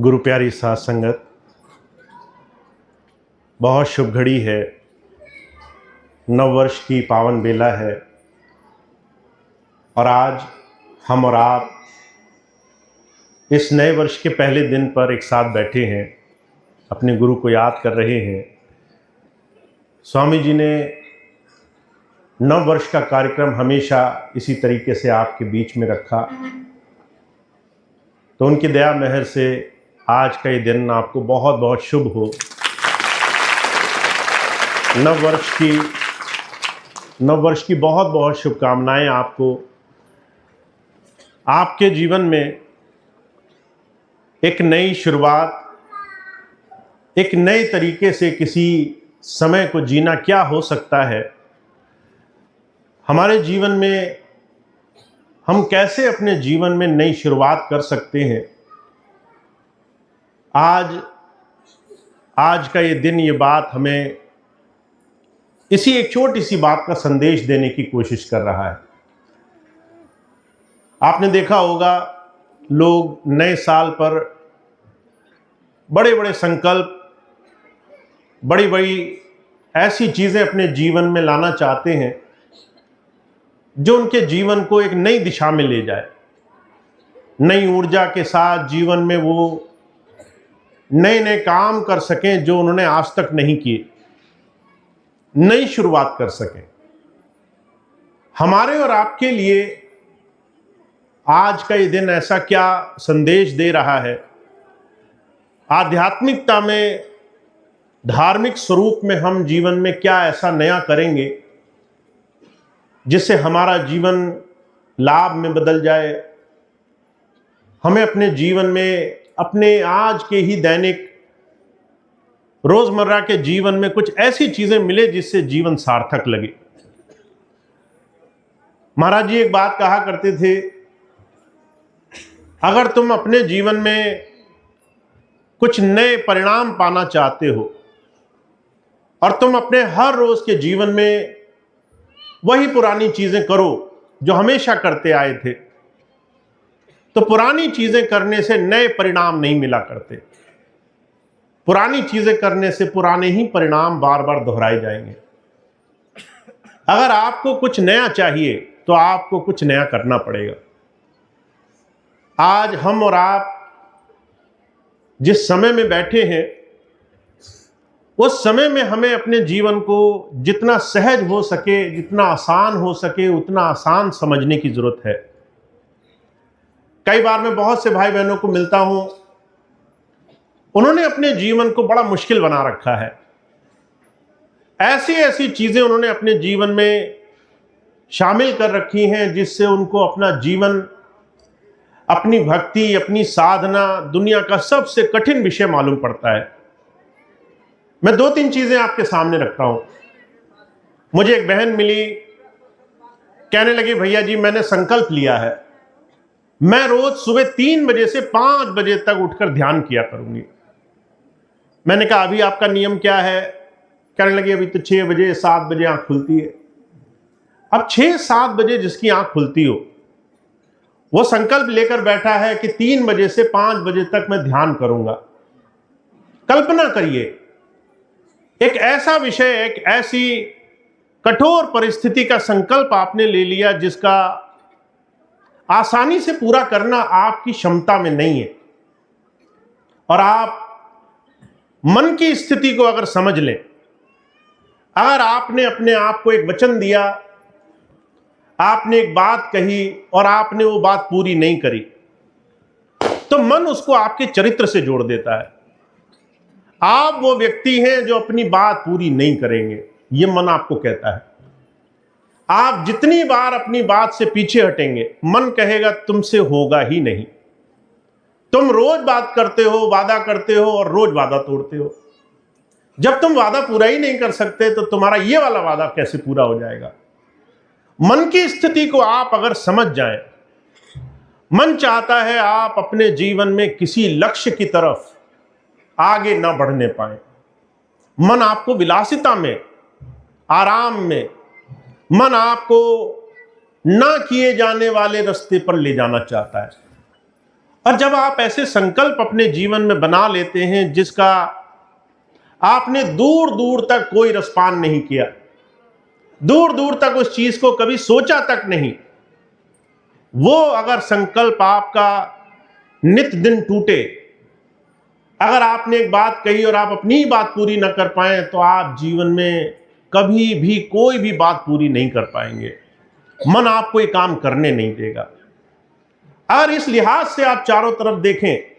गुरु प्यारी साथ संगत, बहुत शुभ घड़ी है। नव वर्ष की पावन बेला है और आज हम और आप इस नए वर्ष के पहले दिन पर एक साथ बैठे हैं, अपने गुरु को याद कर रहे हैं। स्वामी जी ने नव वर्ष का कार्यक्रम हमेशा इसी तरीके से आपके बीच में रखा, तो उनकी दया मेहर से आज का ये दिन आपको बहुत बहुत शुभ हो। नव वर्ष की बहुत बहुत शुभकामनाएं आपको। आपके जीवन में एक नई शुरुआत, एक नए तरीके से किसी समय को जीना क्या हो सकता है, हमारे जीवन में हम कैसे अपने जीवन में नई शुरुआत कर सकते हैं। आज का ये दिन, ये बात हमें इसी एक छोटी सी बात का संदेश देने की कोशिश कर रहा है। आपने देखा होगा, लोग नए साल पर बड़े बड़े संकल्प, बड़ी बड़ी ऐसी चीज़ें अपने जीवन में लाना चाहते हैं जो उनके जीवन को एक नई दिशा में ले जाए। नई ऊर्जा के साथ जीवन में वो नए नए काम कर सकें जो उन्होंने आज तक नहीं किए, नई शुरुआत कर सकें। हमारे और आपके लिए आज का ये दिन ऐसा क्या संदेश दे रहा है? आध्यात्मिकता में, धार्मिक स्वरूप में हम जीवन में क्या ऐसा नया करेंगे जिससे हमारा जीवन लाभ में बदल जाए। हमें अपने जीवन में, अपने आज के ही दैनिक रोजमर्रा के जीवन में कुछ ऐसी चीजें मिले जिससे जीवन सार्थक लगे। महाराज जी एक बात कहा करते थे, अगर तुम अपने जीवन में कुछ नए परिणाम पाना चाहते हो और तुम अपने हर रोज के जीवन में वही पुरानी चीजें करो जो हमेशा करते आए थे, तो पुरानी चीजें करने से नए परिणाम नहीं मिला करते। पुरानी चीजें करने से पुराने ही परिणाम बार बार दोहराए जाएंगे। अगर आपको कुछ नया चाहिए तो आपको कुछ नया करना पड़ेगा। आज हम और आप जिस समय में बैठे हैं, उस समय में हमें अपने जीवन को जितना सहज हो सके, जितना आसान हो सके, उतना आसान समझने की जरूरत है। कई बार मैं बहुत से भाई बहनों को मिलता हूं, उन्होंने अपने जीवन को बड़ा मुश्किल बना रखा है। ऐसी ऐसी चीजें उन्होंने अपने जीवन में शामिल कर रखी हैं जिससे उनको अपना जीवन, अपनी भक्ति, अपनी साधना दुनिया का सबसे कठिन विषय मालूम पड़ता है। मैं दो तीन चीजें आपके सामने रखता हूं। मुझे एक बहन मिली, कहने लगी, भैया जी मैंने संकल्प लिया है, मैं रोज सुबह 3 बजे से 5 बजे तक उठकर ध्यान किया करूंगी। मैंने कहा अभी आपका नियम क्या है? कहने लगी अभी तो 6 बजे 7 बजे आंख खुलती है। अब 6-7 बजे जिसकी आंख खुलती हो, वो संकल्प लेकर बैठा है कि 3 बजे से 5 बजे तक मैं ध्यान करूंगा। कल्पना करिए, एक ऐसा विषय, एक ऐसी कठोर परिस्थिति का संकल्प आपने ले लिया जिसका आसानी से पूरा करना आपकी क्षमता में नहीं है। और आप मन की स्थिति को अगर समझ लें, अगर आपने अपने आप को एक वचन दिया, आपने एक बात कही और आपने वो बात पूरी नहीं करी, तो मन उसको आपके चरित्र से जोड़ देता है। आप वो व्यक्ति हैं जो अपनी बात पूरी नहीं करेंगे, ये मन आपको कहता है। आप जितनी बार अपनी बात से पीछे हटेंगे, मन कहेगा तुमसे होगा ही नहीं। तुम रोज बात करते हो, वादा करते हो और रोज वादा तोड़ते हो। जब तुम वादा पूरा ही नहीं कर सकते तो तुम्हारा ये वाला वादा कैसे पूरा हो जाएगा? मन की स्थिति को आप अगर समझ जाएं, मन चाहता है आप अपने जीवन में किसी लक्ष्य की तरफ आगे ना बढ़ने पाए। मन आपको विलासिता में, आराम में, मन आपको ना किए जाने वाले रास्ते पर ले जाना चाहता है। और जब आप ऐसे संकल्प अपने जीवन में बना लेते हैं जिसका आपने दूर दूर तक कोई रसपान नहीं किया, दूर दूर तक उस चीज को कभी सोचा तक नहीं, वो अगर संकल्प आपका नित दिन टूटे, अगर आपने एक बात कही और आप अपनी ही बात पूरी न कर पाए, तो आप जीवन में कभी भी कोई भी बात पूरी नहीं कर पाएंगे। मन आपको ये काम करने नहीं देगा। अगर इस लिहाज से आप चारों तरफ देखें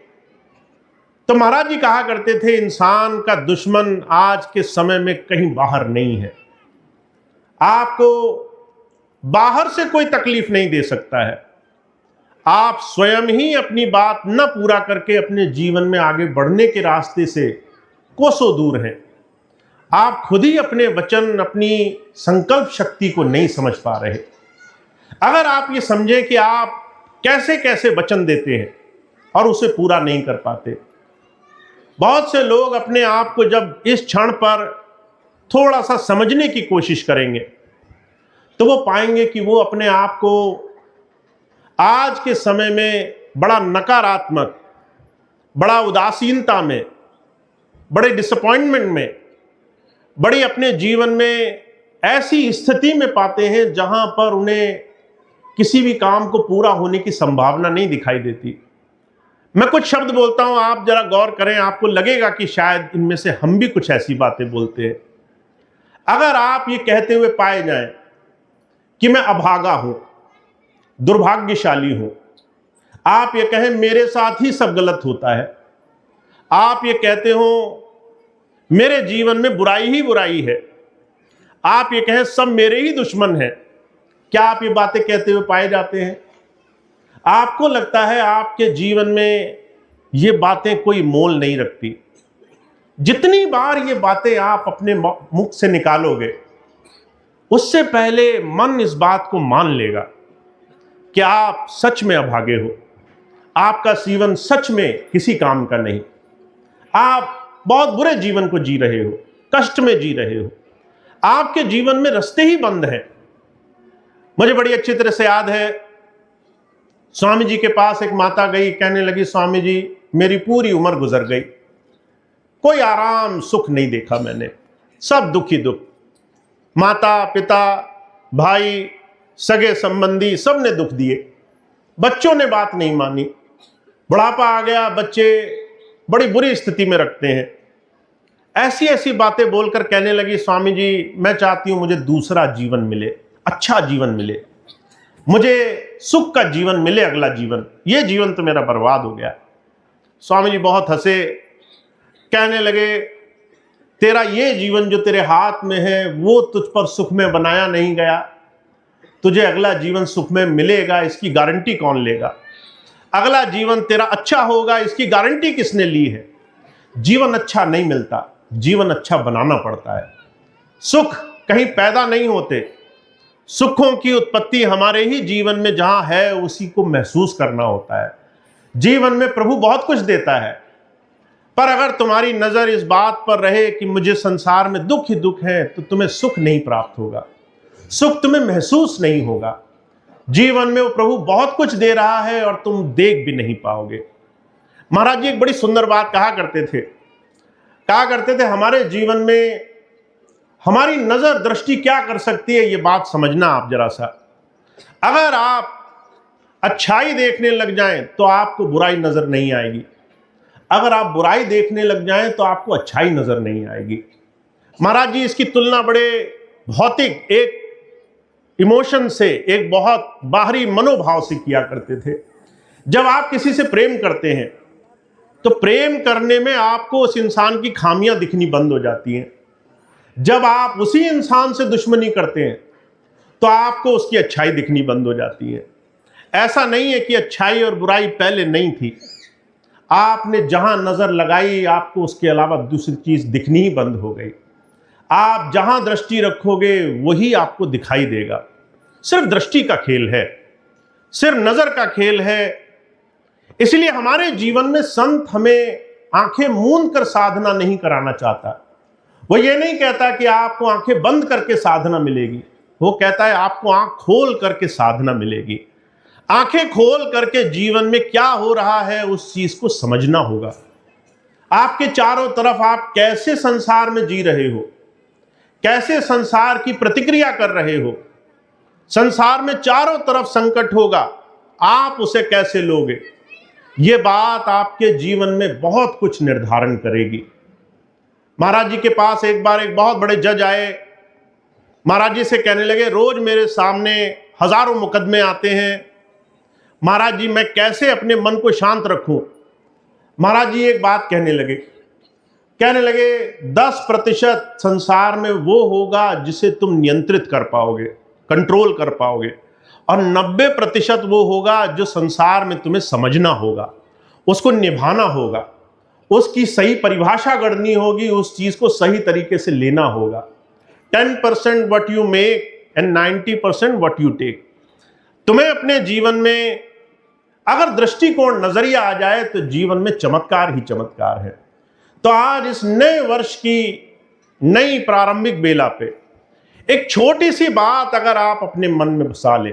तो महाराज जी कहा करते थे, इंसान का दुश्मन आज के समय में कहीं बाहर नहीं है। आपको बाहर से कोई तकलीफ नहीं दे सकता है। आप स्वयं ही अपनी बात न पूरा करके अपने जीवन में आगे बढ़ने के रास्ते से कोसों दूर हैं। आप खुद ही अपने वचन, अपनी संकल्प शक्ति को नहीं समझ पा रहे। अगर आप ये समझें कि आप कैसे कैसे वचन देते हैं और उसे पूरा नहीं कर पाते। बहुत से लोग अपने आप को जब इस क्षण पर थोड़ा सा समझने की कोशिश करेंगे तो वो पाएंगे कि वो अपने आप को आज के समय में बड़ा नकारात्मक, बड़ा उदासीनता में, बड़े डिसअपॉइंटमेंट में, बड़ी अपने जीवन में ऐसी स्थिति में पाते हैं जहां पर उन्हें किसी भी काम को पूरा होने की संभावना नहीं दिखाई देती। मैं कुछ शब्द बोलता हूं, आप जरा गौर करें, आपको लगेगा कि शायद इनमें से हम भी कुछ ऐसी बातें बोलते हैं। अगर आप ये कहते हुए पाए जाएं कि मैं अभागा हूं, दुर्भाग्यशाली हूं, आप ये कहें मेरे साथ ही सब गलत होता है, आप ये कहते हो मेरे जीवन में बुराई ही बुराई है, आप ये कहें सब मेरे ही दुश्मन हैं, क्या आप ये बातें कहते हुए पाए जाते हैं? आपको लगता है आपके जीवन में ये बातें कोई मोल नहीं रखती। जितनी बार ये बातें आप अपने मुख से निकालोगे, उससे पहले मन इस बात को मान लेगा कि आप सच में अभागे हो, आपका जीवन सच में किसी काम का नहीं, आप बहुत बुरे जीवन को जी रहे हो, कष्ट में जी रहे हो, आपके जीवन में रास्ते ही बंद हैं। मुझे बड़ी अच्छी तरह से याद है, स्वामी जी के पास एक माता गई, कहने लगी स्वामी जी मेरी पूरी उम्र गुजर गई, कोई आराम सुख नहीं देखा मैंने, सब दुख ही दुख, माता पिता भाई सगे संबंधी सब ने दुख दिए, बच्चों ने बात नहीं मानी, बुढ़ापा आ गया, बच्चे बड़ी बुरी स्थिति में रखते हैं। ऐसी ऐसी बातें बोलकर कहने लगी स्वामी जी मैं चाहती हूं मुझे दूसरा जीवन मिले, अच्छा जीवन मिले, मुझे सुख का जीवन मिले, अगला जीवन, ये जीवन तो मेरा बर्बाद हो गया। स्वामी जी बहुत हंसे, कहने लगे तेरा ये जीवन जो तेरे हाथ में है वो तुझ पर सुख में बनाया नहीं गया, तुझे अगला जीवन सुख में मिलेगा इसकी गारंटी कौन लेगा? अगला जीवन तेरा अच्छा होगा इसकी गारंटी किसने ली है? जीवन अच्छा नहीं मिलता, जीवन अच्छा बनाना पड़ता है। सुख कहीं पैदा नहीं होते, सुखों की उत्पत्ति हमारे ही जीवन में जहां है उसी को महसूस करना होता है। जीवन में प्रभु बहुत कुछ देता है, पर अगर तुम्हारी नजर इस बात पर रहे कि मुझे संसार में दुख ही दुख है, तो तुम्हें सुख नहीं प्राप्त होगा, सुख तुम्हें महसूस नहीं होगा। जीवन में वो प्रभु बहुत कुछ दे रहा है और तुम देख भी नहीं पाओगे। महाराज जी एक बड़ी सुंदर बात कहा करते थे, हमारे जीवन में हमारी नजर दृष्टि क्या कर सकती है, ये बात समझना आप जरा सा। अगर आप अच्छाई देखने लग जाएं तो आपको बुराई नजर नहीं आएगी, अगर आप बुराई देखने लग जाएं तो आपको अच्छाई नजर नहीं आएगी। महाराज जी इसकी तुलना बड़े भौतिक एक इमोशन से, एक बहुत बाहरी मनोभाव से किया करते थे। जब आप किसी से प्रेम करते हैं तो प्रेम करने में आपको उस इंसान की खामियां दिखनी बंद हो जाती हैं। जब आप उसी इंसान से दुश्मनी करते हैं तो आपको उसकी अच्छाई दिखनी बंद हो जाती है। ऐसा नहीं है कि अच्छाई और बुराई पहले नहीं थी, आपने जहां नजर लगाई आपको उसके अलावा दूसरी चीज दिखनी ही बंद हो गई। आप जहां दृष्टि रखोगे वही आपको दिखाई देगा। सिर्फ दृष्टि का खेल है, सिर्फ नजर का खेल है। इसलिए हमारे जीवन में संत हमें आंखें मूंद कर साधना नहीं कराना चाहता। वो ये नहीं कहता कि आपको आंखें बंद करके साधना मिलेगी, वो कहता है आपको आंख खोल करके साधना मिलेगी। आंखें खोल करके जीवन में क्या हो रहा है उस चीज को समझना होगा। आपके चारों तरफ आप कैसे संसार में जी रहे हो, कैसे संसार की प्रतिक्रिया कर रहे हो। संसार में चारों तरफ संकट होगा, आप उसे कैसे लोगे, ये बात आपके जीवन में बहुत कुछ निर्धारण करेगी। महाराज जी के पास एक बार एक बहुत बड़े जज आए। महाराज जी से कहने लगे, रोज मेरे सामने हजारों मुकदमे आते हैं, महाराज जी मैं कैसे अपने मन को शांत रखूं। महाराज जी एक बात कहने लगे 10% संसार में वो होगा जिसे तुम नियंत्रित कर पाओगे, कंट्रोल कर पाओगे, और 90% वो होगा जो संसार में तुम्हें समझना होगा, उसको निभाना होगा, उसकी सही परिभाषा गढ़नी होगी, उस चीज को सही तरीके से लेना होगा। 10% what you make and 90% what you take। तुम्हें अपने जीवन में अगर दृष्टिकोण नजरिया आ जाए तो जीवन में चमत्कार ही चमत्कार है। तो आज इस नए वर्ष की नई प्रारंभिक बेला पे एक छोटी सी बात अगर आप अपने मन में बसा ले,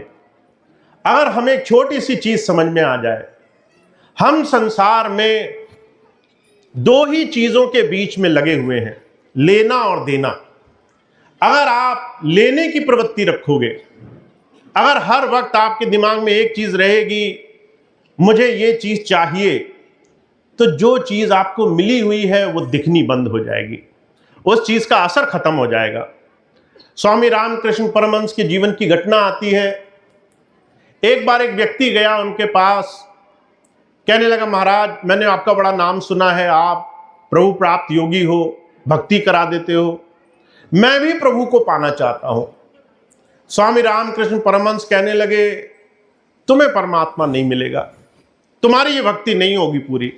अगर हमें एक छोटी सी चीज समझ में आ जाए, हम संसार में दो ही चीजों के बीच में लगे हुए हैं, लेना और देना। अगर आप लेने की प्रवृत्ति रखोगे, अगर हर वक्त आपके दिमाग में एक चीज रहेगी, मुझे ये चीज चाहिए, तो जो चीज आपको मिली हुई है वो दिखनी बंद हो जाएगी, उस चीज का असर खत्म हो जाएगा। स्वामी रामकृष्ण परमहंस के जीवन की घटना आती है। एक बार एक व्यक्ति गया उनके पास, कहने लगा, महाराज मैंने आपका बड़ा नाम सुना है, आप प्रभु प्राप्त योगी हो, भक्ति करा देते हो, मैं भी प्रभु को पाना चाहता हूं। स्वामी रामकृष्ण परमहंस कहने लगे, तुम्हें परमात्मा नहीं मिलेगा, तुम्हारी ये भक्ति नहीं होगी पूरी।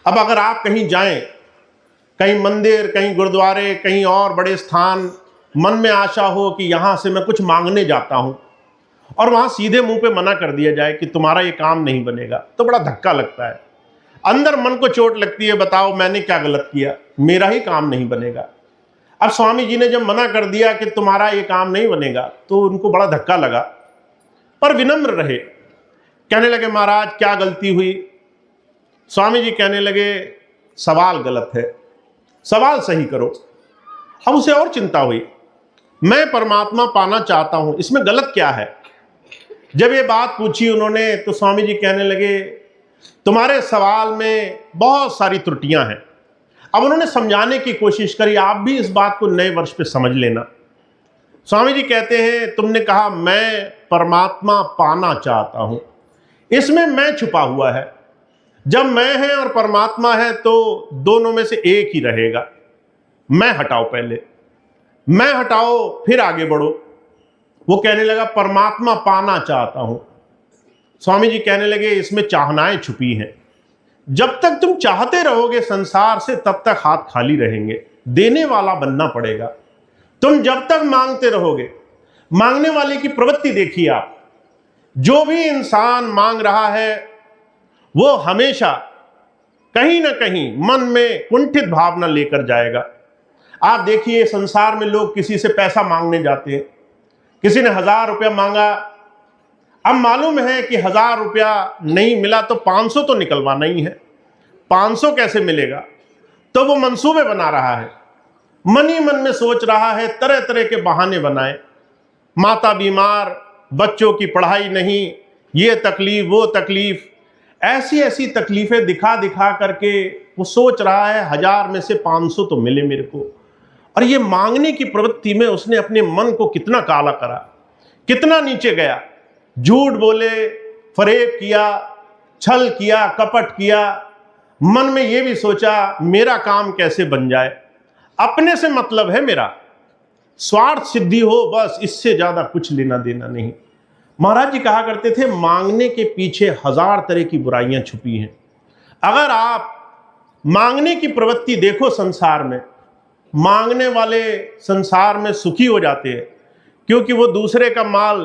अब अगर आप कहीं जाएं, कहीं मंदिर, कहीं गुरुद्वारे, कहीं और बड़े स्थान, मन में आशा हो कि यहां से मैं कुछ मांगने जाता हूं, और वहां सीधे मुंह पे मना कर दिया जाए कि तुम्हारा ये काम नहीं बनेगा, तो बड़ा धक्का लगता है, अंदर मन को चोट लगती है, बताओ मैंने क्या गलत किया, मेरा ही काम नहीं बनेगा। अब स्वामी जी ने जब मना कर दिया कि तुम्हारा ये काम नहीं बनेगा, तो उनको बड़ा धक्का लगा, पर विनम्र रहे। कहने लगे, महाराज क्या गलती हुई? स्वामी जी कहने लगे, सवाल गलत है, सवाल सही करो। अब उसे और चिंता हुई, मैं परमात्मा पाना चाहता हूं, इसमें गलत क्या है? जब ये बात पूछी उन्होंने, तो स्वामी जी कहने लगे, तुम्हारे सवाल में बहुत सारी त्रुटियां हैं। अब उन्होंने समझाने की कोशिश करी, आप भी इस बात को नए वर्ष पे समझ लेना। स्वामी जी कहते हैं, तुमने कहा मैं परमात्मा पाना चाहता हूं, इसमें मैं छुपा हुआ है। जब मैं है और परमात्मा है तो दोनों में से एक ही रहेगा। मैं हटाओ, पहले मैं हटाओ फिर आगे बढ़ो। वो कहने लगा, परमात्मा पाना चाहता हूं। स्वामी जी कहने लगे, इसमें चाहनाएं छुपी हैं, जब तक तुम चाहते रहोगे संसार से तब तक हाथ खाली रहेंगे, देने वाला बनना पड़ेगा। तुम जब तक मांगते रहोगे, मांगने वाले की प्रवृत्ति देखिए आप, जो भी इंसान मांग रहा है वो हमेशा कहीं ना कहीं मन में कुंठित भावना लेकर जाएगा। आप देखिए संसार में लोग किसी से पैसा मांगने जाते हैं, किसी ने 1000 रुपया मांगा, अब मालूम है कि 1000 रुपया नहीं मिला तो 500 तो निकलवाना ही है, 500 कैसे मिलेगा? तो वो मंसूबे बना रहा है, मन ही मन में सोच रहा है, तरह तरह के बहाने बनाए, माता बीमार, बच्चों की पढ़ाई नहीं, ये तकलीफ वो तकलीफ, ऐसी ऐसी तकलीफें दिखा दिखा करके वो सोच रहा है 1000 में से 500 तो मिले मेरे को। और ये मांगने की प्रवृत्ति में उसने अपने मन को कितना काला करा, कितना नीचे गया, झूठ बोले, फरेब किया, छल किया, कपट किया, मन में ये भी सोचा मेरा काम कैसे बन जाए, अपने से मतलब है मेरा, स्वार्थ सिद्धि हो, बस इससे ज्यादा कुछ लेना देना नहीं। महाराज जी कहा करते थे, मांगने के पीछे 1000 तरह की बुराइयां छुपी हैं। अगर आप मांगने की प्रवृत्ति देखो संसार में, मांगने वाले संसार में सुखी हो जाते हैं, क्योंकि वो दूसरे का माल,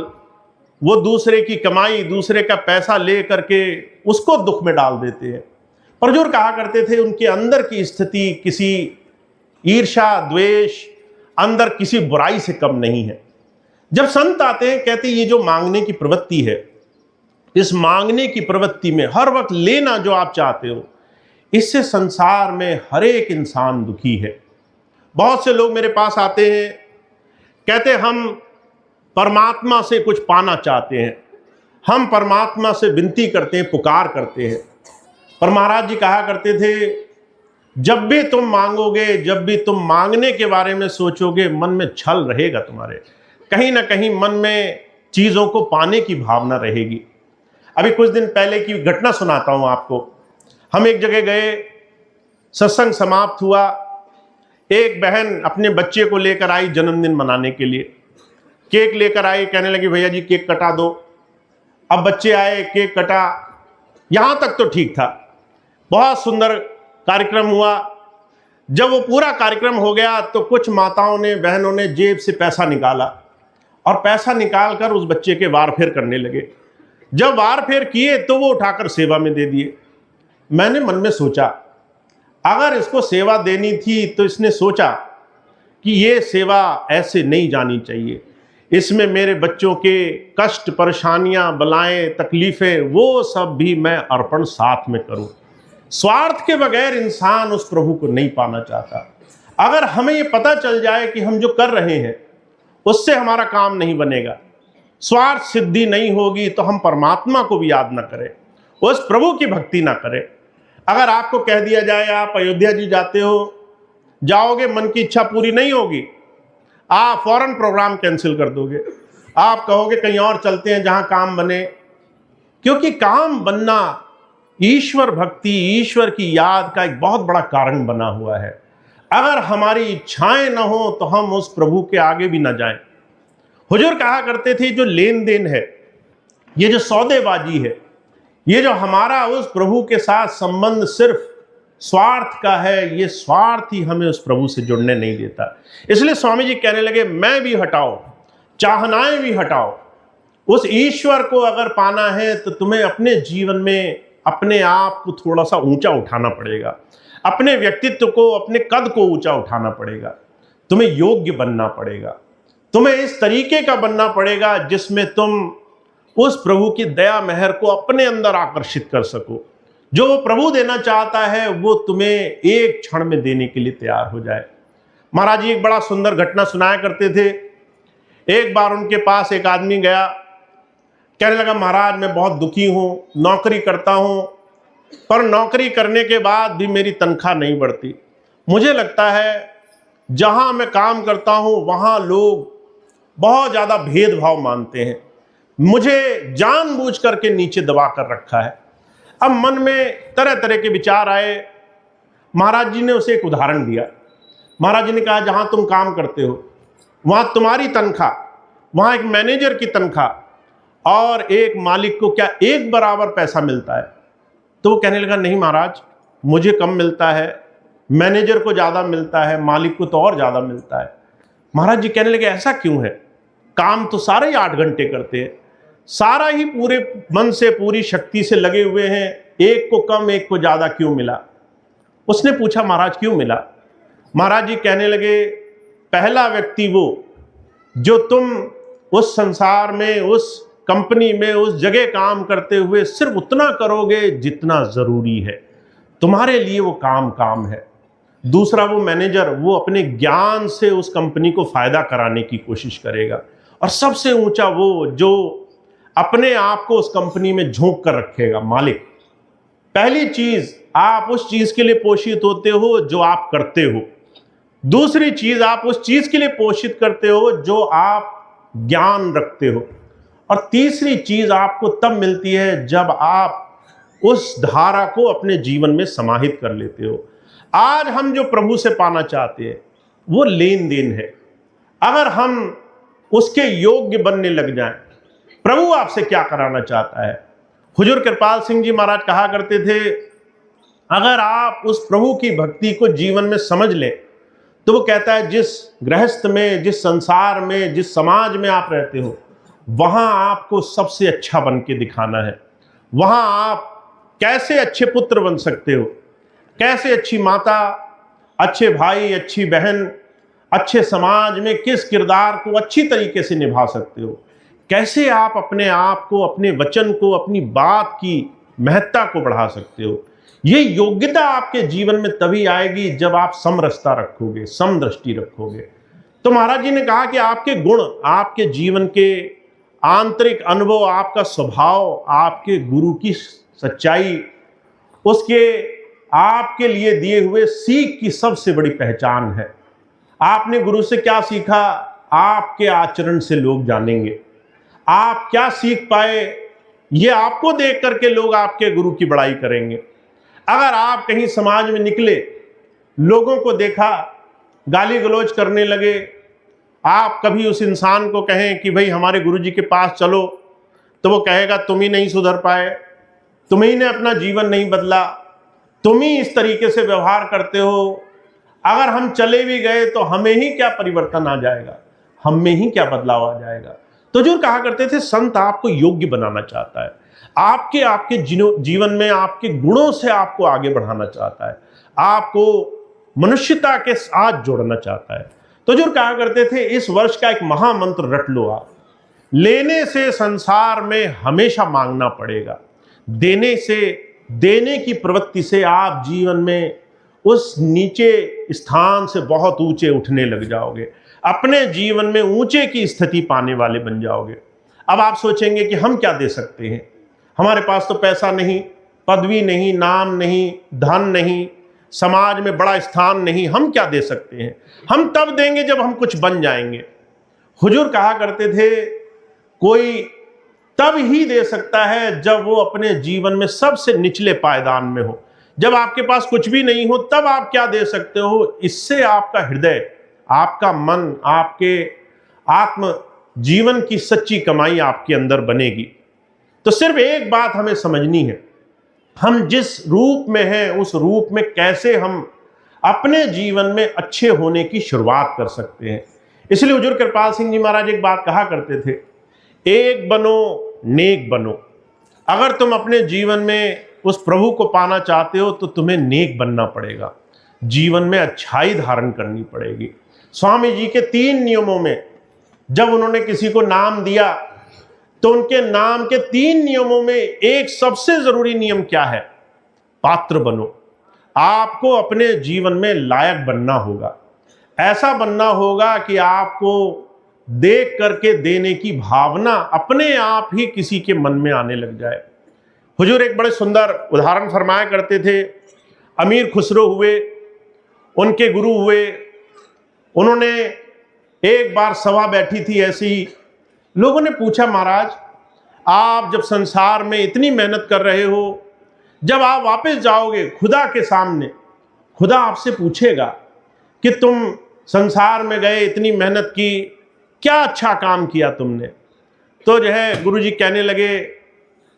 वो दूसरे की कमाई, दूसरे का पैसा ले करके उसको दुख में डाल देते हैं। परजोर कहा करते थे, उनके अंदर की स्थिति किसी ईर्ष्या, द्वेष, अंदर किसी बुराई से कम नहीं है। जब संत आते हैं, कहते ये जो मांगने की प्रवृत्ति है, इस मांगने की प्रवृत्ति में, हर वक्त लेना जो आप चाहते हो, इससे संसार में हर एक इंसान दुखी है। बहुत से लोग मेरे पास आते हैं, कहते हैं हम परमात्मा से कुछ पाना चाहते हैं, हम परमात्मा से विनती करते हैं, पुकार करते हैं। पर महाराज जी कहा करते थे, जब भी तुम मांगोगे, जब भी तुम मांगने के बारे में सोचोगे, मन में छल रहेगा तुम्हारे, कहीं ना कहीं मन में चीज़ों को पाने की भावना रहेगी। अभी कुछ दिन पहले की घटना सुनाता हूँ आपको। हम एक जगह गए, सत्संग समाप्त हुआ, एक बहन अपने बच्चे को लेकर आई जन्मदिन मनाने के लिए। केक लेकर आई, कहने लगी भैया जी केक कटा दो। अब बच्चे आए, केक कटा, यहाँ तक तो ठीक था, बहुत सुंदर कार्यक्रम हुआ। जब वो पूरा कार्यक्रम हो गया तो कुछ माताओं ने, बहनों ने जेब से पैसा निकाला और पैसा निकालकर उस बच्चे के वार फेर करने लगे। जब वार फेर किए तो वो उठाकर सेवा में दे दिए। मैंने मन में सोचा, अगर इसको सेवा देनी थी तो इसने सोचा कि ये सेवा ऐसे नहीं जानी चाहिए, इसमें मेरे बच्चों के कष्ट, परेशानियां, बलाएं, तकलीफें, वो सब भी मैं अर्पण साथ में करूं। स्वार्थ के बगैर इंसान उस प्रभु को नहीं पाना चाहता। अगर हमें ये पता चल जाए कि हम जो कर रहे हैं उससे हमारा काम नहीं बनेगा, स्वार्थ सिद्धि नहीं होगी, तो हम परमात्मा को भी याद ना करें, उस प्रभु की भक्ति ना करें। अगर आपको कह दिया जाए आप अयोध्या जी जाते हो, जाओगे, मन की इच्छा पूरी नहीं होगी, आप फौरन प्रोग्राम कैंसिल कर दोगे, आप कहोगे कहीं और चलते हैं जहां काम बने। क्योंकि काम बनना ईश्वर भक्ति, ईश्वर की याद का एक बहुत बड़ा कारण बना हुआ है। अगर हमारी इच्छाएं न हो तो हम उस प्रभु के आगे भी न जाएं। हुजूर कहा करते थे, जो लेन देन है, ये जो सौदेबाजी है, ये जो हमारा उस प्रभु के साथ संबंध सिर्फ स्वार्थ का है, ये स्वार्थ ही हमें उस प्रभु से जुड़ने नहीं देता। इसलिए स्वामी जी कहने लगे, मैं भी हटाओ, चाहनाएं भी हटाओ। उस ईश्वर को अगर पाना है तो तुम्हें अपने जीवन में अपने आप को थोड़ा सा ऊंचा उठाना पड़ेगा, अपने व्यक्तित्व को, अपने कद को ऊंचा उठाना पड़ेगा, तुम्हें योग्य बनना पड़ेगा, तुम्हें इस तरीके का बनना पड़ेगा जिसमें तुम उस प्रभु की दया मेहर को अपने अंदर आकर्षित कर सको। जो वो प्रभु देना चाहता है वो तुम्हें एक क्षण में देने के लिए तैयार हो जाए। महाराज जी एक बड़ा सुंदर घटना सुनाया करते थे। एक बार उनके पास एक आदमी गया, कहने लगा महाराज मैं बहुत दुखी हूँ, नौकरी करता हूँ, पर नौकरी करने के बाद भी मेरी तनख्वाह नहीं बढ़ती। मुझे लगता है जहाँ मैं काम करता हूँ वहाँ लोग बहुत ज़्यादा भेदभाव मानते हैं, मुझे जानबूझ करके नीचे दबा कर रखा है। अब मन में तरह तरह के विचार आए। महाराज जी ने उसे एक उदाहरण दिया। महाराज जी ने कहा, जहाँ तुम काम करते हो वहाँ तुम्हारी तनख्वाह, वहाँ एक मैनेजर की तनख्वाह और एक मालिक को क्या एक बराबर पैसा मिलता है? तो वो कहने लगा, नहीं महाराज, मुझे कम मिलता है, मैनेजर को ज़्यादा मिलता है, मालिक को तो और ज़्यादा मिलता है। महाराज जी कहने लगे, ऐसा क्यों है? काम तो सारे ही 8 घंटे करते हैं, सारा ही पूरे मन से, पूरी शक्ति से लगे हुए हैं, एक को कम एक को ज़्यादा क्यों मिला? उसने पूछा, महाराज क्यों मिला? महाराज जी कहने लगे, पहला व्यक्ति वो जो तुम उस संसार में, उस कंपनी में, उस जगह काम करते हुए सिर्फ उतना करोगे जितना जरूरी है, तुम्हारे लिए वो काम है। दूसरा वो मैनेजर, वो अपने ज्ञान से उस कंपनी को फायदा कराने की कोशिश करेगा। और सबसे ऊंचा वो जो अपने आप को उस कंपनी में झोंक कर रखेगा, मालिक। पहली चीज, आप उस चीज के लिए पोषित होते हो जो आप करते हो। दूसरी चीज, आप उस चीज के लिए पोषित करते हो जो आप ज्ञान रखते हो। और तीसरी चीज आपको तब मिलती है जब आप उस धारा को अपने जीवन में समाहित कर लेते हो। आज हम जो प्रभु से पाना चाहते हैं वो लेन देन है। अगर हम उसके योग्य बनने लग जाएं, प्रभु आपसे क्या कराना चाहता है? हुजूर कृपाल सिंह जी महाराज कहा करते थे, अगर आप उस प्रभु की भक्ति को जीवन में समझ लें तो वो कहता है, जिस गृहस्थ में, जिस संसार में, जिस समाज में आप रहते हो, वहां आपको सबसे अच्छा बन के दिखाना है। वहां आप कैसे अच्छे पुत्र बन सकते हो, कैसे अच्छी माता, अच्छे भाई, अच्छी बहन, अच्छे समाज में किस किरदार को अच्छी तरीके से निभा सकते हो, कैसे आप अपने आप को, अपने वचन को, अपनी बात की महत्ता को बढ़ा सकते हो। ये योग्यता आपके जीवन में तभी आएगी जब आप समरसता रखोगे, समदृष्टि रखोगे। तो महाराज जी ने कहा कि आपके गुण, आपके जीवन के आंतरिक अनुभव, आपका स्वभाव, आपके गुरु की सच्चाई, उसके आपके लिए दिए हुए सीख की सबसे बड़ी पहचान है। आपने गुरु से क्या सीखा, आपके आचरण से लोग जानेंगे। आप क्या सीख पाए, ये आपको देख करके लोग आपके गुरु की बड़ाई करेंगे। अगर आप कहीं समाज में निकले, लोगों को देखा, गाली गलौज करने लगे, आप कभी उस इंसान को कहें कि भाई हमारे गुरुजी के पास चलो, तो वो कहेगा तुम ही नहीं सुधर पाए, तुम ही ने अपना जीवन नहीं बदला, तुम ही इस तरीके से व्यवहार करते हो। अगर हम चले भी गए तो हमें ही क्या परिवर्तन आ जाएगा, हम में ही क्या बदलाव आ जाएगा। तो जो कहा करते थे, संत आपको योग्य बनाना चाहता है, आपके जीवन में आपके गुणों से आपको आगे बढ़ाना चाहता है, आपको मनुष्यता के साथ जोड़ना चाहता है। तो जो कहा करते थे, इस वर्ष का एक महामंत्र रट लो आप, लेने से संसार में हमेशा मांगना पड़ेगा, देने से, देने की प्रवृत्ति से आप जीवन में उस नीचे स्थान से बहुत ऊंचे उठने लग जाओगे, अपने जीवन में ऊंचे की स्थिति पाने वाले बन जाओगे। अब आप सोचेंगे कि हम क्या दे सकते हैं, हमारे पास तो पैसा नहीं, पदवी नहीं, नाम नहीं, धन नहीं, समाज में बड़ा स्थान नहीं, हम क्या दे सकते हैं। हम तब देंगे जब हम कुछ बन जाएंगे। हुजूर कहा करते थे, कोई तब ही दे सकता है जब वो अपने जीवन में सबसे निचले पायदान में हो। जब आपके पास कुछ भी नहीं हो तब आप क्या दे सकते हो। इससे आपका हृदय, आपका मन, आपके आत्म जीवन की सच्ची कमाई आपके अंदर बनेगी। तो सिर्फ एक बात हमें समझनी है, हम जिस रूप में हैं उस रूप में कैसे हम अपने जीवन में अच्छे होने की शुरुआत कर सकते हैं। इसलिए हुजूर कृपाल सिंह जी महाराज एक बात कहा करते थे, एक बनो नेक बनो। अगर तुम अपने जीवन में उस प्रभु को पाना चाहते हो तो तुम्हें नेक बनना पड़ेगा, जीवन में अच्छाई धारण करनी पड़ेगी। स्वामी जी के 3 नियमों में जब उन्होंने किसी को नाम दिया तो उनके नाम के 3 नियमों में एक सबसे जरूरी नियम क्या है, पात्र बनो। आपको अपने जीवन में लायक बनना होगा, ऐसा बनना होगा कि आपको देख करके देने की भावना अपने आप ही किसी के मन में आने लग जाए। हुजूर एक बड़े सुंदर उदाहरण फरमाया करते थे। अमीर खुसरो हुए, उनके गुरु हुए, उन्होंने एक बार सभा बैठी थी ऐसी, लोगों ने पूछा, महाराज आप जब संसार में इतनी मेहनत कर रहे हो, जब आप वापस जाओगे खुदा के सामने, खुदा आपसे पूछेगा कि तुम संसार में गए, इतनी मेहनत की, क्या अच्छा काम किया तुमने। तो जो है गुरुजी कहने लगे,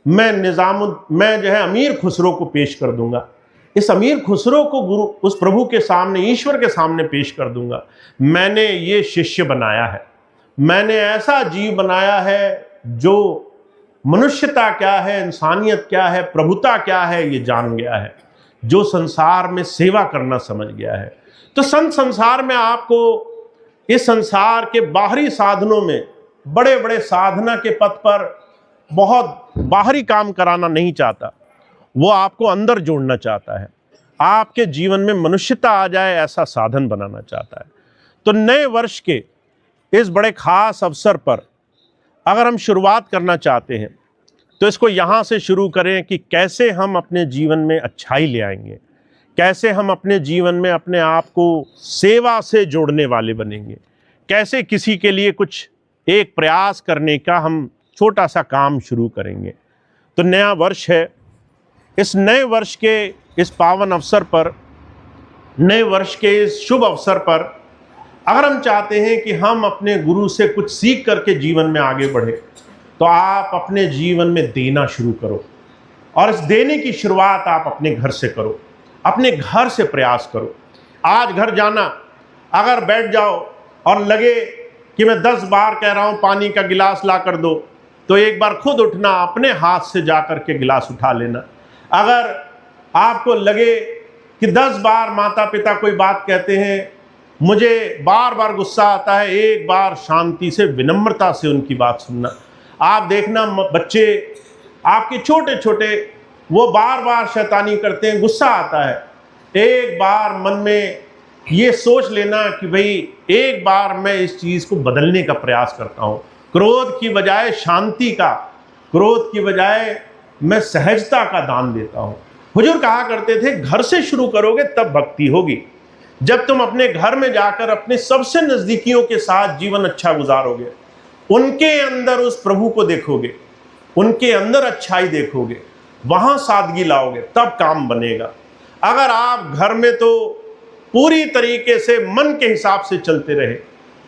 मैं जो है अमीर खुसरो को पेश कर दूंगा, इस अमीर खुसरो को गुरु उस प्रभु के सामने, ईश्वर के सामने पेश कर दूंगा। मैंने ये शिष्य बनाया है, मैंने ऐसा जीव बनाया है जो मनुष्यता क्या है, इंसानियत क्या है, प्रभुता क्या है ये जान गया है, जो संसार में सेवा करना समझ गया है। तो संत संसार में आपको इस संसार के बाहरी साधनों में, बड़े बड़े साधना के पथ पर बहुत बाहरी काम कराना नहीं चाहता, वो आपको अंदर जोड़ना चाहता है, आपके जीवन में मनुष्यता आ जाए ऐसा साधन बनाना चाहता है। तो नए वर्ष के इस बड़े खास अवसर पर अगर हम शुरुआत करना चाहते हैं तो इसको यहाँ से शुरू करें कि कैसे हम अपने जीवन में अच्छाई ले आएंगे, कैसे हम अपने जीवन में अपने आप को सेवा से जोड़ने वाले बनेंगे, कैसे किसी के लिए कुछ एक प्रयास करने का हम छोटा सा काम शुरू करेंगे। तो नया वर्ष है, इस नए वर्ष के इस पावन अवसर पर, नए वर्ष के इस शुभ अवसर पर अगर हम चाहते हैं कि हम अपने गुरु से कुछ सीख करके जीवन में आगे बढ़े, तो आप अपने जीवन में देना शुरू करो। और इस देने की शुरुआत आप अपने घर से करो, अपने घर से प्रयास करो। आज घर जाना, अगर बैठ जाओ और लगे कि मैं 10 बार कह रहा हूँ पानी का गिलास ला कर दो, तो एक बार खुद उठना, अपने हाथ से जा कर के गिलास उठा लेना। अगर आपको लगे कि 10 बार माता पिता कोई बात कहते हैं, मुझे बार बार गुस्सा आता है, एक बार शांति से, विनम्रता से उनकी बात सुनना। आप देखना बच्चे आपके छोटे छोटे, वो बार बार शैतानी करते हैं, गुस्सा आता है। एक बार मन में ये सोच लेना कि भाई एक बार मैं इस चीज़ को बदलने का प्रयास करता हूँ। क्रोध की बजाय शांति का, क्रोध की बजाय मैं सहजता का दान देता हूँ। हुजूर कहा करते थे घर से शुरू करोगे तब भक्ति होगी। जब तुम अपने घर में जाकर अपने सबसे नज़दीकियों के साथ जीवन अच्छा गुजारोगे, उनके अंदर उस प्रभु को देखोगे, उनके अंदर अच्छाई देखोगे, वहाँ सादगी लाओगे, तब काम बनेगा। अगर आप घर में तो पूरी तरीके से मन के हिसाब से चलते रहे,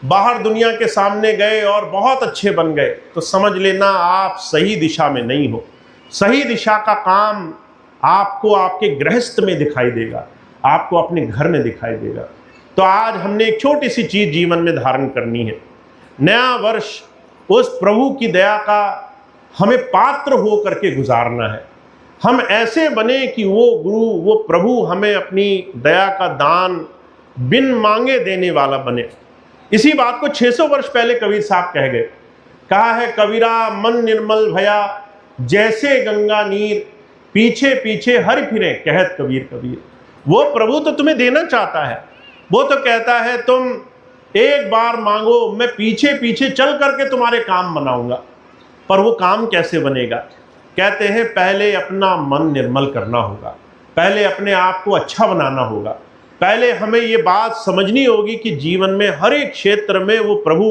बाहर दुनिया के सामने गए और बहुत अच्छे बन गए, तो समझ लेना आप सही दिशा में नहीं हो। सही दिशा का काम आपको आपके गृहस्थ में दिखाई देगा, आपको अपने घर में दिखाई देगा। तो आज हमने एक छोटी सी चीज़ जीवन में धारण करनी है। नया वर्ष उस प्रभु की दया का हमें पात्र हो करके गुजारना है। हम ऐसे बने कि वो गुरु, वो प्रभु हमें अपनी दया का दान बिन मांगे देने वाला बने। इसी बात को 600 वर्ष पहले कबीर साहब कह गए। कहा है, कबीरा मन निर्मल भया जैसे गंगा नीर, पीछे पीछे हर फिरे कहत कबीर कबीर। वो प्रभु तो तुम्हें देना चाहता है, वो तो कहता है तुम एक बार मांगो, मैं पीछे पीछे चल करके तुम्हारे काम बनाऊंगा। पर वो काम कैसे बनेगा? कहते हैं पहले अपना मन निर्मल करना होगा, पहले अपने आप को अच्छा बनाना होगा। पहले हमें ये बात समझनी होगी कि जीवन में हर एक क्षेत्र में वो प्रभु,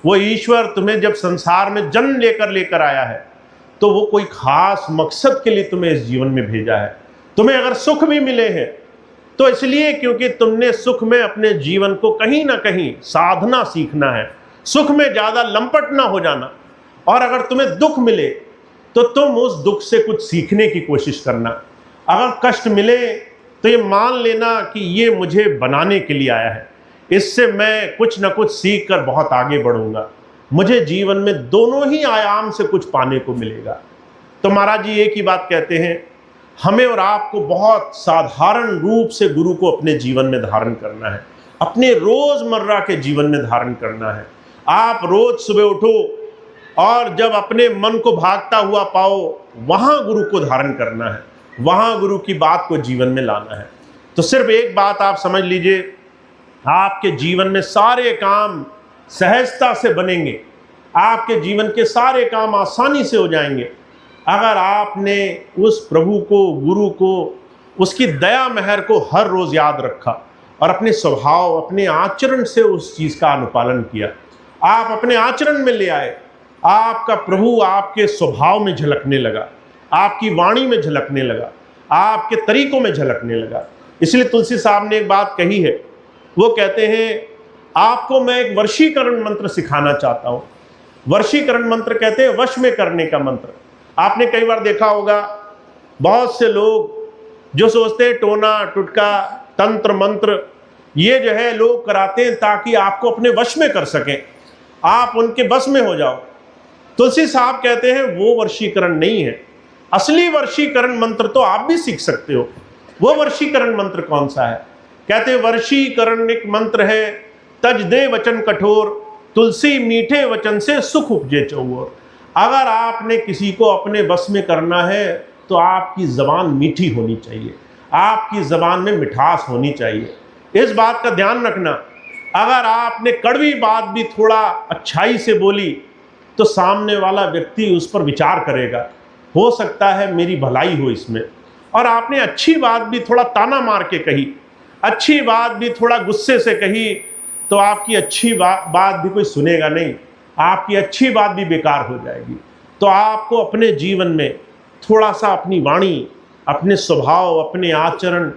वो ईश्वर तुम्हें जब संसार में जन्म लेकर आया है तो वो कोई खास मकसद के लिए तुम्हें इस जीवन में भेजा है। तुम्हें अगर सुख भी मिले हैं तो इसलिए क्योंकि तुमने सुख में अपने जीवन को कहीं ना कहीं साधना सीखना है, सुख में ज़्यादा लंपट ना हो जाना। और अगर तुम्हें दुख मिले तो तुम उस दुख से कुछ सीखने की कोशिश करना। अगर कष्ट मिले तो ये मान लेना कि ये मुझे बनाने के लिए आया है, इससे मैं कुछ ना कुछ सीख कर बहुत आगे बढ़ूंगा, मुझे जीवन में दोनों ही आयाम से कुछ पाने को मिलेगा। तो महाराज जी एक ही बात कहते हैं, हमें और आपको बहुत साधारण रूप से गुरु को अपने जीवन में धारण करना है, अपने रोज़मर्रा के जीवन में धारण करना है। आप रोज़ सुबह उठो और जब अपने मन को भागता हुआ पाओ, वहाँ गुरु को धारण करना है, वहाँ गुरु की बात को जीवन में लाना है। तो सिर्फ एक बात आप समझ लीजिए, आपके जीवन में सारे काम सहजता से बनेंगे, आपके जीवन के सारे काम आसानी से हो जाएंगे अगर आपने उस प्रभु को, गुरु को, उसकी दया मेहर को हर रोज़ याद रखा और अपने स्वभाव, अपने आचरण से उस चीज़ का अनुपालन किया। आप अपने आचरण में ले आए, आपका प्रभु आपके स्वभाव में झलकने लगा, आपकी वाणी में झलकने लगा, आपके तरीकों में झलकने लगा। इसलिए तुलसी साहब ने एक बात कही है, वो कहते हैं आपको मैं एक वशीकरण मंत्र सिखाना चाहता हूँ। वशीकरण मंत्र कहते हैं वश में करने का मंत्र। आपने कई बार देखा होगा, बहुत से लोग जो सोचते हैं टोना टुटका तंत्र मंत्र ये जो है लोग कराते हैं ताकि आपको अपने वश में कर सकें, आप उनके बस में हो जाओ। तुलसी साहब कहते हैं वो वशीकरण नहीं है, असली वशीकरण मंत्र तो आप भी सीख सकते हो। वो वशीकरण मंत्र कौन सा है? कहते हैं वशीकरण एक मंत्र है, तज दे वचन कठोर, तुलसी मीठे वचन से सुख उपजे चौओर। अगर आपने किसी को अपने बस में करना है तो आपकी ज़बान मीठी होनी चाहिए, आपकी ज़बान में मिठास होनी चाहिए। इस बात का ध्यान रखना, अगर आपने कड़वी बात भी थोड़ा अच्छाई से बोली तो सामने वाला व्यक्ति उस पर विचार करेगा, हो सकता है मेरी भलाई हो इसमें। और आपने अच्छी बात भी थोड़ा ताना मार के कही, अच्छी बात भी थोड़ा गुस्से से कही, तो आपकी अच्छी बात भी कोई सुनेगा नहीं, आपकी अच्छी बात भी बेकार हो जाएगी। तो आपको अपने जीवन में थोड़ा सा अपनी वाणी, अपने स्वभाव, अपने आचरण,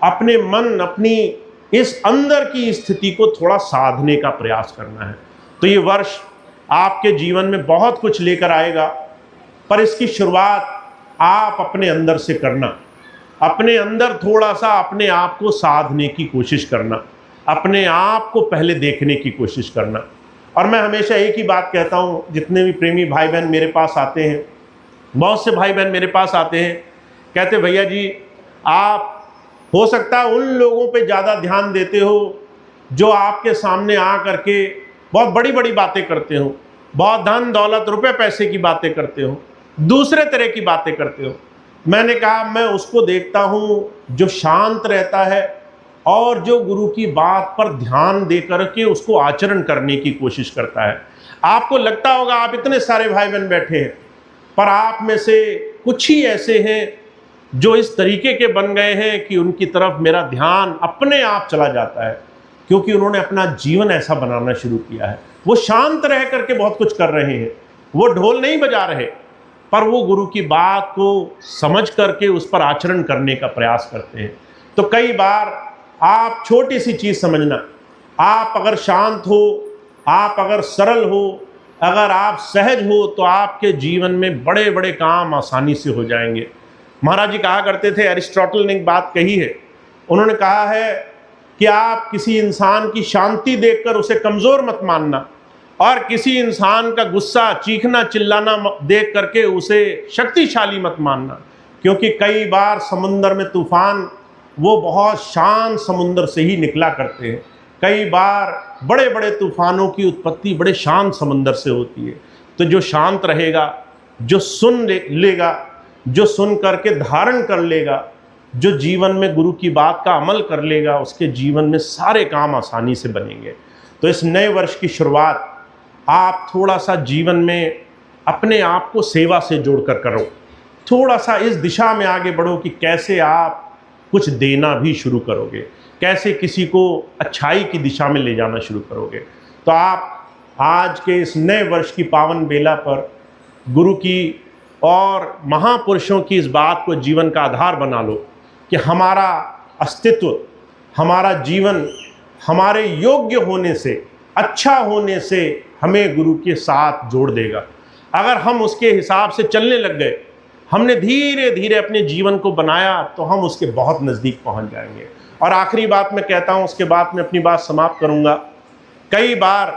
अपने मन, अपनी इस अंदर की स्थिति को थोड़ा साधने का प्रयास करना है। तो ये वर्ष आपके जीवन में बहुत कुछ लेकर आएगा, पर इसकी शुरुआत आप अपने अंदर से करना, अपने अंदर थोड़ा सा अपने आप को साधने की कोशिश करना, अपने आप को पहले देखने की कोशिश करना। और मैं हमेशा एक ही बात कहता हूँ, जितने भी प्रेमी भाई बहन मेरे पास आते हैं, बहुत से भाई बहन मेरे पास आते हैं, कहते भैया जी आप हो सकता है उन लोगों पे ज़्यादा ध्यान देते हो जो आपके सामने आ करके बहुत बड़ी बड़ी बातें करते हो, बहुत धन दौलत रुपए पैसे की बातें करते हो, दूसरे तरह की बातें करते हो। मैंने कहा मैं उसको देखता हूँ जो शांत रहता है और जो गुरु की बात पर ध्यान दे करके उसको आचरण करने की कोशिश करता है। आपको लगता होगा आप इतने सारे भाई बहन बैठे हैं, पर आप में से कुछ ही ऐसे हैं जो इस तरीके के बन गए हैं कि उनकी तरफ मेरा ध्यान अपने आप चला जाता है, क्योंकि उन्होंने अपना जीवन ऐसा बनाना शुरू किया है। वो शांत रह करके बहुत कुछ कर रहे हैं, वो ढोल नहीं बजा रहे, पर वो गुरु की बात को समझ करके उस पर आचरण करने का प्रयास करते हैं। तो कई बार आप छोटी सी चीज़ समझना, आप अगर शांत हो, आप अगर सरल हो, अगर आप सहज हो, तो आपके जीवन में बड़े बड़े काम आसानी से हो जाएंगे। महाराज जी कहा करते थे, अरिस्टोटल ने एक बात कही है, उन्होंने कहा है कि आप किसी इंसान की शांति देखकर उसे कमज़ोर मत मानना, और किसी इंसान का गुस्सा, चीखना, चिल्लाना देख करके उसे शक्तिशाली मत मानना। क्योंकि कई बार समुंदर में तूफान वो बहुत शांत समुंदर से ही निकला करते हैं। कई बार बड़े बड़े तूफानों की उत्पत्ति बड़े शांत समुंदर से होती है। तो जो शांत रहेगा, जो सुन लेगा, जो सुन करके धारण कर लेगा, जो जीवन में गुरु की बात का अमल कर लेगा, उसके जीवन में सारे काम आसानी से बनेंगे। तो इस नए वर्ष की शुरुआत आप थोड़ा सा जीवन में अपने आप को सेवा से जोड़कर करो, थोड़ा सा इस दिशा में आगे बढ़ो कि कैसे आप कुछ देना भी शुरू करोगे, कैसे किसी को अच्छाई की दिशा में ले जाना शुरू करोगे। तो आप आज के इस नए वर्ष की पावन बेला पर गुरु की और महापुरुषों की इस बात को जीवन का आधार बना लो कि हमारा अस्तित्व, हमारा जीवन हमारे योग्य होने से, अच्छा होने से हमें गुरु के साथ जोड़ देगा। अगर हम उसके हिसाब से चलने लग गए, हमने धीरे धीरे अपने जीवन को बनाया, तो हम उसके बहुत नज़दीक पहुंच जाएंगे। और आखिरी बात मैं कहता हूं, उसके बाद मैं अपनी बात समाप्त करूंगा। कई बार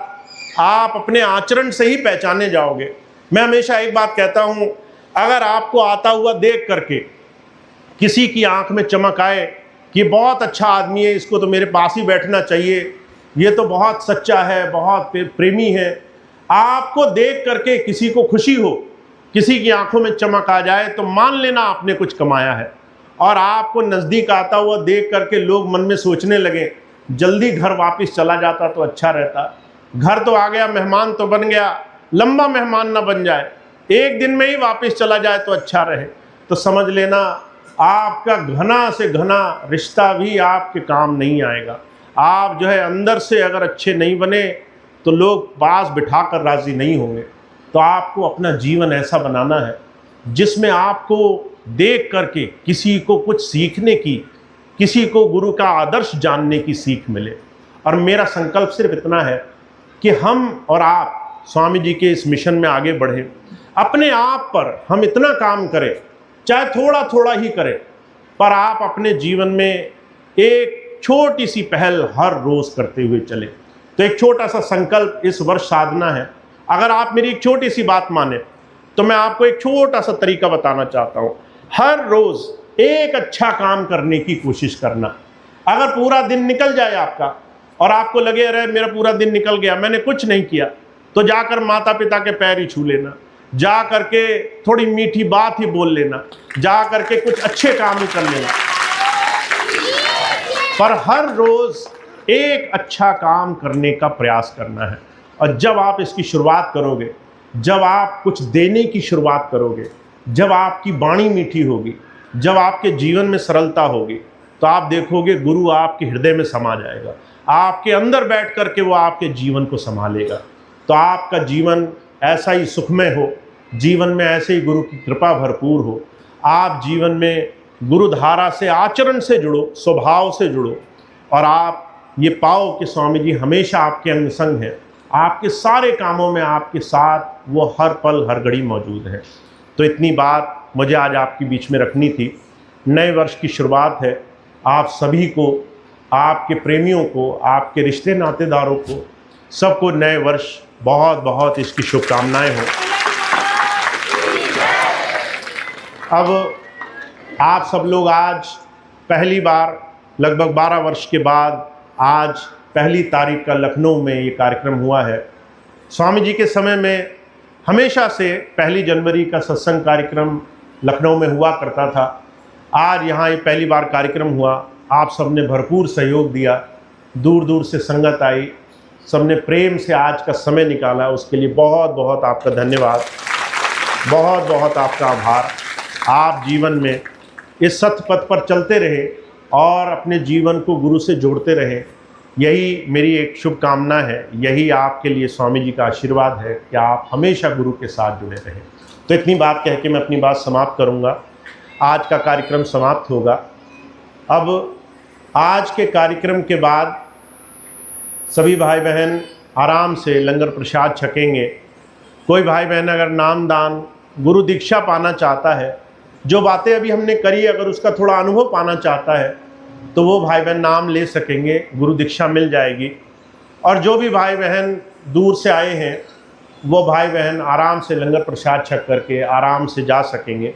आप अपने आचरण से ही पहचाने जाओगे। मैं हमेशा एक बात कहता हूं, अगर आपको आता हुआ देख करके किसी की आंख में चमक आए कि बहुत अच्छा आदमी है, इसको तो मेरे पास ही बैठना चाहिए, ये तो बहुत सच्चा है, बहुत प्रेमी है, आपको देख करके किसी को खुशी हो, किसी की आंखों में चमक आ जाए, तो मान लेना आपने कुछ कमाया है। और आपको नज़दीक आता हुआ देख करके लोग मन में सोचने लगे, जल्दी घर वापस चला जाता तो अच्छा रहता, घर तो आ गया, मेहमान तो बन गया, लंबा मेहमान ना बन जाए, एक दिन में ही वापस चला जाए तो अच्छा रहे। तो समझ लेना आपका घना से घना रिश्ता भी आपके काम नहीं आएगा। आप जो है अंदर से अगर अच्छे नहीं बने तो लोग पास बिठा कर राज़ी नहीं होंगे। तो आपको अपना जीवन ऐसा बनाना है जिसमें आपको देख करके किसी को कुछ सीखने की, किसी को गुरु का आदर्श जानने की सीख मिले। और मेरा संकल्प सिर्फ इतना है कि हम और आप स्वामी जी के इस मिशन में आगे बढ़ें। अपने आप पर हम इतना काम करें, चाहे थोड़ा थोड़ा ही करें, पर आप अपने जीवन में एक छोटी सी पहल हर रोज़ करते हुए चले। तो एक छोटा सा संकल्प इस वर्ष साधना है। अगर आप मेरी एक छोटी सी बात माने तो मैं आपको एक छोटा सा तरीका बताना चाहता हूँ। हर रोज़ एक अच्छा काम करने की कोशिश करना। अगर पूरा दिन निकल जाए आपका और आपको लगे अरे मेरा पूरा दिन निकल गया, मैंने कुछ नहीं किया, तो जाकर माता पिता के पैर ही छू लेना, जा करके थोड़ी मीठी बात ही बोल लेना, जा करके कुछ अच्छे काम ही कर लेना। पर हर रोज़ एक अच्छा काम करने का प्रयास करना है। और जब आप इसकी शुरुआत करोगे, जब आप कुछ देने की शुरुआत करोगे, जब आपकी वाणी मीठी होगी, जब आपके जीवन में सरलता होगी, तो आप देखोगे गुरु आपके हृदय में समा जाएगा, आपके अंदर बैठ करके वो आपके जीवन को संभालेगा। तो आपका जीवन ऐसा ही सुखमय हो, जीवन में ऐसे ही गुरु की कृपा भरपूर हो, आप जीवन में गुरु धारा से, आचरण से जुड़ो, स्वभाव से जुड़ो, और आप ये पाओ कि स्वामी जी हमेशा आपके अंग संग हैं, आपके सारे कामों में आपके साथ वो हर पल हर घड़ी मौजूद है। तो इतनी बात मुझे आज आपके बीच में रखनी थी। नए वर्ष की शुरुआत है, आप सभी को, आपके प्रेमियों को, आपके रिश्ते नातेदारों को, सबको नए वर्ष बहुत बहुत इसकी शुभकामनाएं हों। अब आप सब लोग आज पहली बार लगभग 12 वर्ष के बाद आज पहली तारीख का लखनऊ में ये कार्यक्रम हुआ है। स्वामी जी के समय में हमेशा से 1 जनवरी का सत्संग कार्यक्रम लखनऊ में हुआ करता था। आज यहाँ ये पहली बार कार्यक्रम हुआ, आप सबने भरपूर सहयोग दिया, दूर दूर से संगत आई, सबने प्रेम से आज का समय निकाला, उसके लिए बहुत बहुत आपका धन्यवाद, बहुत बहुत आपका आभार। आप जीवन में इस सत्य पथ पर चलते रहे और अपने जीवन को गुरु से जोड़ते रहे, यही मेरी एक शुभकामना है, यही आपके लिए स्वामी जी का आशीर्वाद है कि आप हमेशा गुरु के साथ जुड़े रहें। तो इतनी बात कह के मैं अपनी बात समाप्त करूंगा। आज का कार्यक्रम समाप्त होगा। अब आज के कार्यक्रम के बाद सभी भाई बहन आराम से लंगर प्रसाद छकेंगे। कोई भाई बहन अगर नाम दान गुरु दीक्षा पाना चाहता है, जो बातें अभी हमने करी अगर उसका थोड़ा अनुभव पाना चाहता है, तो वो भाई बहन नाम ले सकेंगे, गुरु दीक्षा मिल जाएगी। और जो भी भाई बहन दूर से आए हैं वो भाई बहन आराम से लंगर प्रसाद छक करके आराम से जा सकेंगे।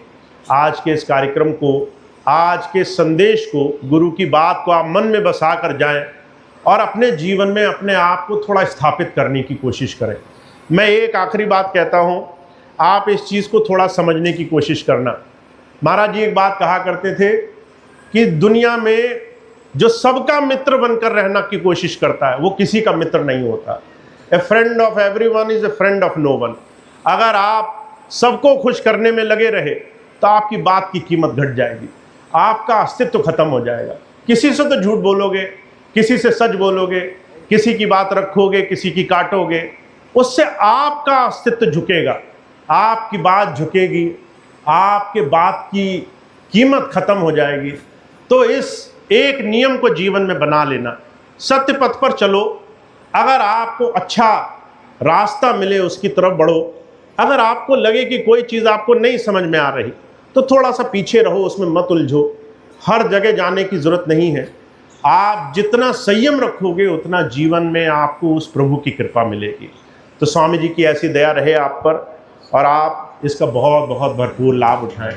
आज के इस कार्यक्रम को, आज के संदेश को, गुरु की बात को आप मन में बसा कर जाएं और अपने जीवन में अपने आप को थोड़ा स्थापित करने की कोशिश करें। मैं एक आखिरी बात कहता हूँ, आप इस चीज़ को थोड़ा समझने की कोशिश करना। महाराज जी एक बात कहा करते थे कि दुनिया में जो सबका मित्र बनकर रहना की कोशिश करता है वो किसी का मित्र नहीं होता। A friend of everyone is a friend of no one. अगर आप सबको खुश करने में लगे रहे तो आपकी बात की कीमत घट जाएगी, आपका अस्तित्व खत्म हो जाएगा। किसी से तो झूठ बोलोगे, किसी से सच बोलोगे, किसी की बात रखोगे, किसी की काटोगे, उससे आपका अस्तित्व झुकेगा, आपकी बात झुकेगी, आपके बात की कीमत खत्म हो जाएगी। तो इस एक नियम को जीवन में बना लेना, सत्य पथ पर चलो। अगर आपको अच्छा रास्ता मिले उसकी तरफ बढ़ो। अगर आपको लगे कि कोई चीज़ आपको नहीं समझ में आ रही तो थोड़ा सा पीछे रहो, उसमें मत उलझो। हर जगह जाने की ज़रूरत नहीं है। आप जितना संयम रखोगे उतना जीवन में आपको उस प्रभु की कृपा मिलेगी। तो स्वामी जी की ऐसी दया रहे आप पर और आप इसका बहुत बहुत भरपूर लाभ उठाएं।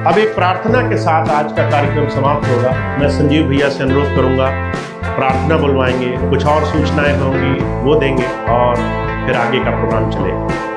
अब एक प्रार्थना के साथ आज का कार्यक्रम समाप्त होगा। मैं संजीव भैया से अनुरोध करूंगा, प्रार्थना बुलवाएंगे, कुछ और सूचनाएं होंगी वो देंगे और फिर आगे का प्रोग्राम चलेगा।